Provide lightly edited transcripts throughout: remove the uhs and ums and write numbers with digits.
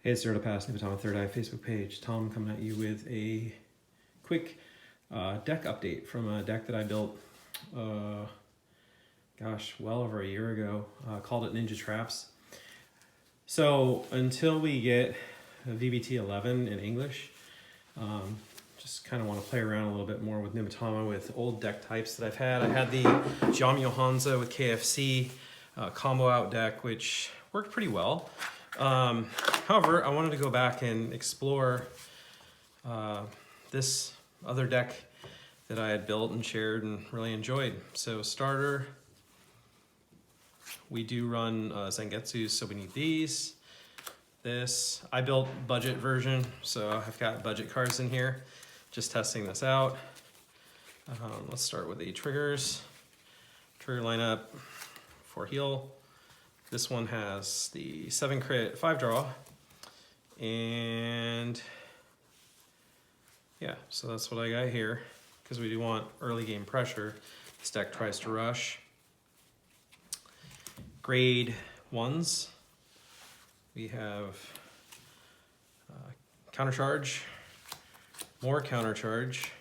Hey, it's Zero to Pass, Nubatama Third Eye Facebook page. Tom coming at you with a quick deck update from a deck that I built, well over a year ago. Called it Ninja Traps. So until we get a VBT 11 in English, just kind of want to play around a little bit more with Nubatama with old deck types that I've had. I had the Jamio Hanzo with KFC combo out deck, which worked pretty well. However, I wanted to go back and explore this other deck that I had built and shared and really enjoyed. So starter, we do run Zangetsu, so we need these. This, I built budget version, so I've got budget cards in here. Just testing this out. Let's start with the triggers. Trigger lineup for heal. This one has the 7 crit, 5 draw. And yeah, so that's what I got here. Because we do want early game pressure. This deck tries to rush. Grade 1s. We have counter charge, more counter charge,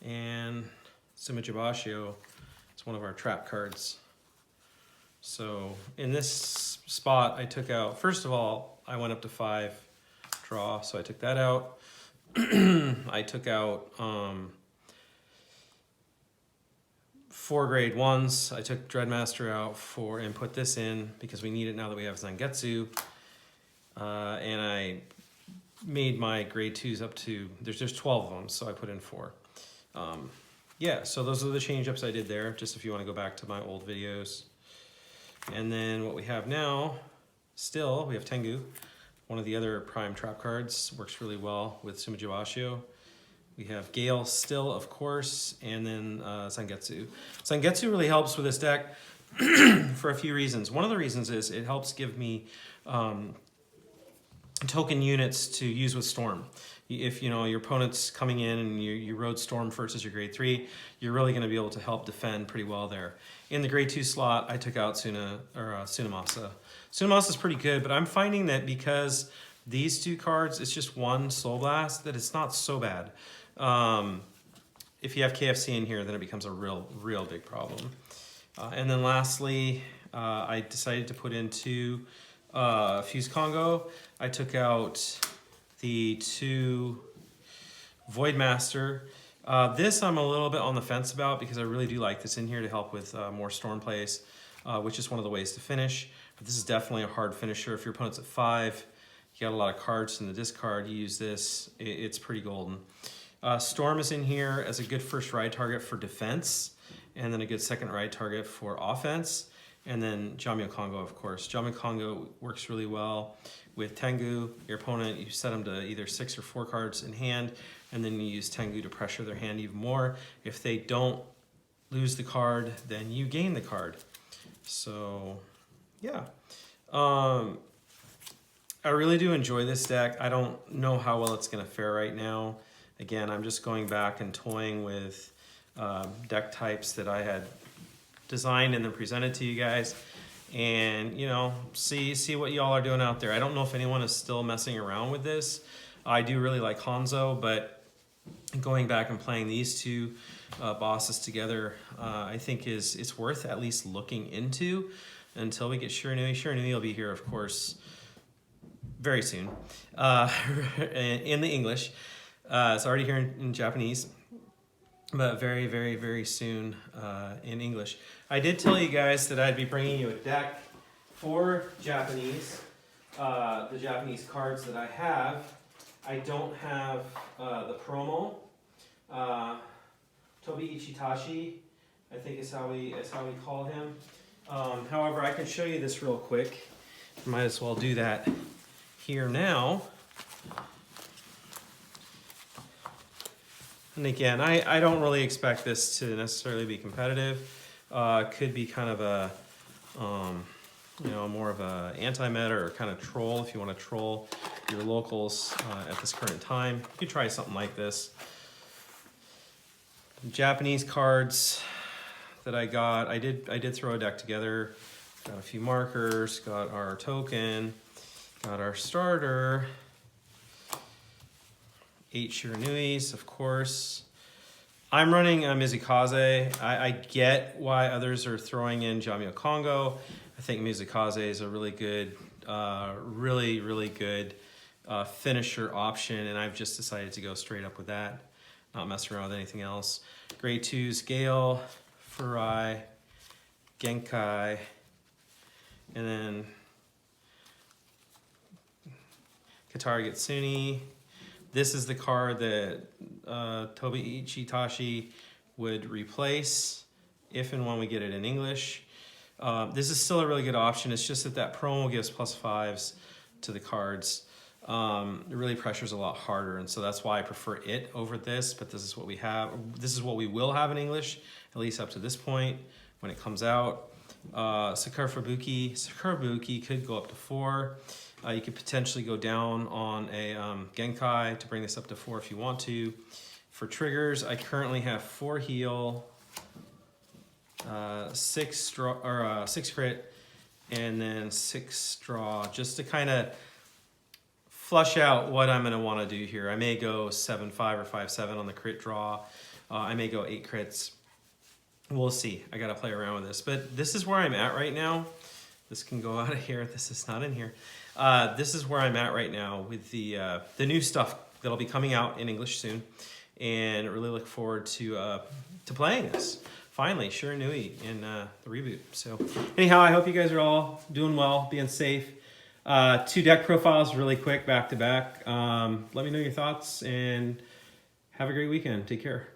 and Sumijibashio. It's one of our trap cards. So in this spot, I took out, first of all, I went up to 5 draw, so I took that out. I took out 4 grade 1s. I took Dreadmaster out and put this in because we need it now that we have Zangetsu. And I made my grade 2s up to, there's 12 of them, so I put in 4. Yeah, so those are the change ups I did there, just if you want to go back to my old videos. And then what we have now, still, we have Tengu, one of the other prime trap cards, works really well with Sumijibashio. We have Gale still, of course, and then Zangetsu. Zangetsu really helps with this deck for a few reasons. One of the reasons is it helps give me token units to use with Storm. If your opponent's coming in and you rode Storm first as your grade 3, you're really going to be able to help defend pretty well there. In the grade 2 slot, I took out Tsunemasa. Tsunemasa is pretty good, but I'm finding that because these 2 cards, it's just 1 Soul Blast, that it's not so bad. If you have KFC in here, then it becomes a real big problem. And then lastly, I decided to put in 2 Fuse Congo. I took out the 2 Voidmaster. This I'm a little bit on the fence about because I really do like this in here to help with more Storm plays, which is one of the ways to finish. But this is definitely a hard finisher. If your opponent's at 5, you got a lot of cards in the discard, you use this, it's pretty golden. Storm is in here as a good first ride target for defense, and then a good second ride target for offense. And then Jamio Congo, of course. Jamio Congo works really well with Tengu. Your opponent, you set them to either 6 or 4 cards in hand, and then you use Tengu to pressure their hand even more. If they don't lose the card, then you gain the card. So, yeah. I really do enjoy this deck. I don't know how well it's going to fare right now. Again, I'm just going back and toying with deck types that I had designed and then presented to you guys, and see what y'all are doing out there. I don't know if anyone is still messing around with this. I do really like Hanzo, but going back and playing these 2 bosses together, I think it's worth at least looking into until we get Shiranui. Shiranui will be here, of course, very soon in the English. It's already here in Japanese, but very soon in English. I did tell you guys that I'd be bringing you a deck for Japanese, the Japanese cards that I have. I don't have the promo. Tobi Ichitashi, I think is how we call him. However, I can show you this real quick. Might as well do that here now. And again, I don't really expect this to necessarily be competitive. Could be kind of a, more of a anti-meta or kind of troll if you want to troll your locals at this current time. You could try something like this. Japanese cards that I got, I did throw a deck together. Got a few markers, got our token, Got our starter. 8 Shiranuis, of course. I'm running Mizukaze. I get why others are throwing in Jamio Kongo. I think Mizukaze is a really good, really good finisher option, and I've just decided to go straight up with that, not mess around with anything else. Grade 2's Gale, Furai, Genkai, and then Katara Getsuni. This is the card that Tobi Ichitashi would replace if and when we get it in English. This is still a really good option. It's just that promo gives +5s to the cards. It really pressures a lot harder, and so that's why I prefer it over this, but this is what we have. This is what we will have in English, at least up to this point when it comes out. Sakura Fubuki could go up to 4. You could potentially go down on a Genkai to bring this up to 4 if you want to. For triggers, I currently have 4 heal, 6 crit, and then 6 draw, just to kind of flush out what I'm going to want to do here. I may go 7-5 or 5-7 on the crit draw. I may go 8 crits. We'll see. I got to play around with this, but this is where I'm at right now. This can go out of here. This is not in here. This is where I'm at right now with the new stuff that'll be coming out in English soon, and I really look forward to playing this. Finally, Shiranui in the reboot. So anyhow, I hope you guys are all doing well, being safe. 2 deck profiles really quick, back to back. Let me know your thoughts, and have a great weekend. Take care.